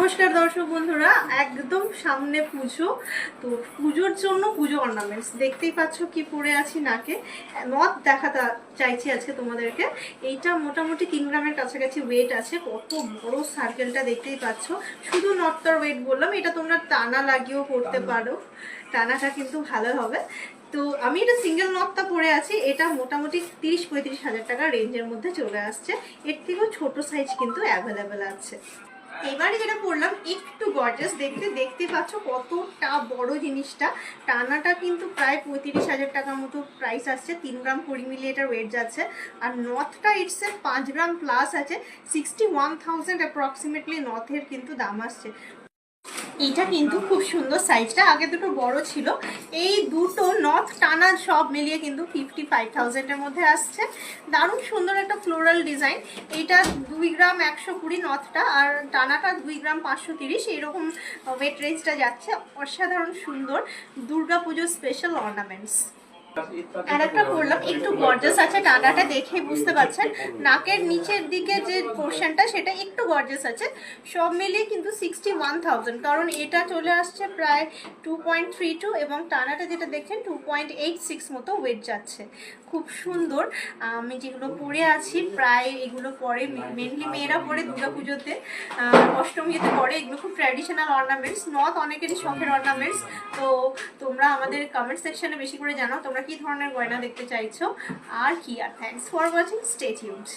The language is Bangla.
নমস্কার দর্শক বন্ধুরা, একদম সামনে পুজো। তো পুজোর জন্য পুজো অর্নামেন্টস দেখতেই পাচ্ছ কি পরে আছি, নাকে নথ দেখাতে চাইছি আজকে তোমাদেরকে। এইটা মোটামুটি 3 গ্রামের কাছাকাছি ওয়েট আছে। কত বড় সার্কেলটা দেখতেই পাচ্ছ। শুধু নথটার ওয়েট বললাম, এটা তোমরা টানা লাগিয়েও করতে পারো, টানাটা কিন্তু ভালো হবে। তো আমি এটা সিঙ্গেল নথটা পরে আছি, এটা মোটামুটি 30-35 হাজার টাকা রেঞ্জের মধ্যে চলে আসছে। এর থেকেও ছোট সাইজ কিন্তু অ্যাভেলেবেল আছে। এবারে যেটা পরলাম একটু গর্জাস দেখতে, দেখতে পাচ্ছ কতটা বড় জিনিসটা। টানাটা কিন্তু প্রায় 35 হাজার টাকার মতো প্রাইস আসছে। 3 গ্রাম 20 মিলি এটার ওয়েট যাচ্ছে। আর নথটা ইটসে 5 গ্রাম প্লাস আছে। 61,000 অ্যাপ্রক্সিমেটলি নথের কিন্তু দাম আসছে। এটা কিন্তু খুব সুন্দর, সাইজটা আগে দুটো বড় ছিল। এই দুটো নথ টানা সব মিলিয়ে কিন্তু 55,000-এর মধ্যে আসছে। দারুণ সুন্দর একটা ফ্লোরাল ডিজাইন। এইটা 2 গ্রাম 120 নথটা, আর টানাটা 2 গ্রাম 530, এইরকম ওয়েট রেঞ্জটা যাচ্ছে। অসাধারণ সুন্দর দুর্গাপুজোর স্পেশাল অর্নামেন্টস। আর একটা পরলাম একটু গর্জাস আছে, টানাটা দেখে বুঝতে পারছেন। নাকের নিচের দিকে যে পোর্শনটা সেটা একটু গর্জাস আছে। সব মিলিয়ে কিন্তু 61,000, কারণ এটা চলে আসছে প্রায় 2.32 এবং টানাটা যেটা দেখছেন 2.86 মতো ওয়েট যাচ্ছে। খুব সুন্দর। আমি যেগুলো পরে আছি প্রায় এগুলো পরে মেনলি মেয়েরা পরে দুর্গাপুজোতে, অষ্টমীতে পরে। এগুলো খুব ট্র্যাডিশনাল অর্নামেন্টস। নথ অনেকেরই শখের অর্নামেন্টস। তো তোমরা আমাদের কমেন্ট সেকশনে বেশি করে জানাও তোমরা কি ধরনের গয়না দেখতে চাইছো। আর thanks for watching, stay tuned.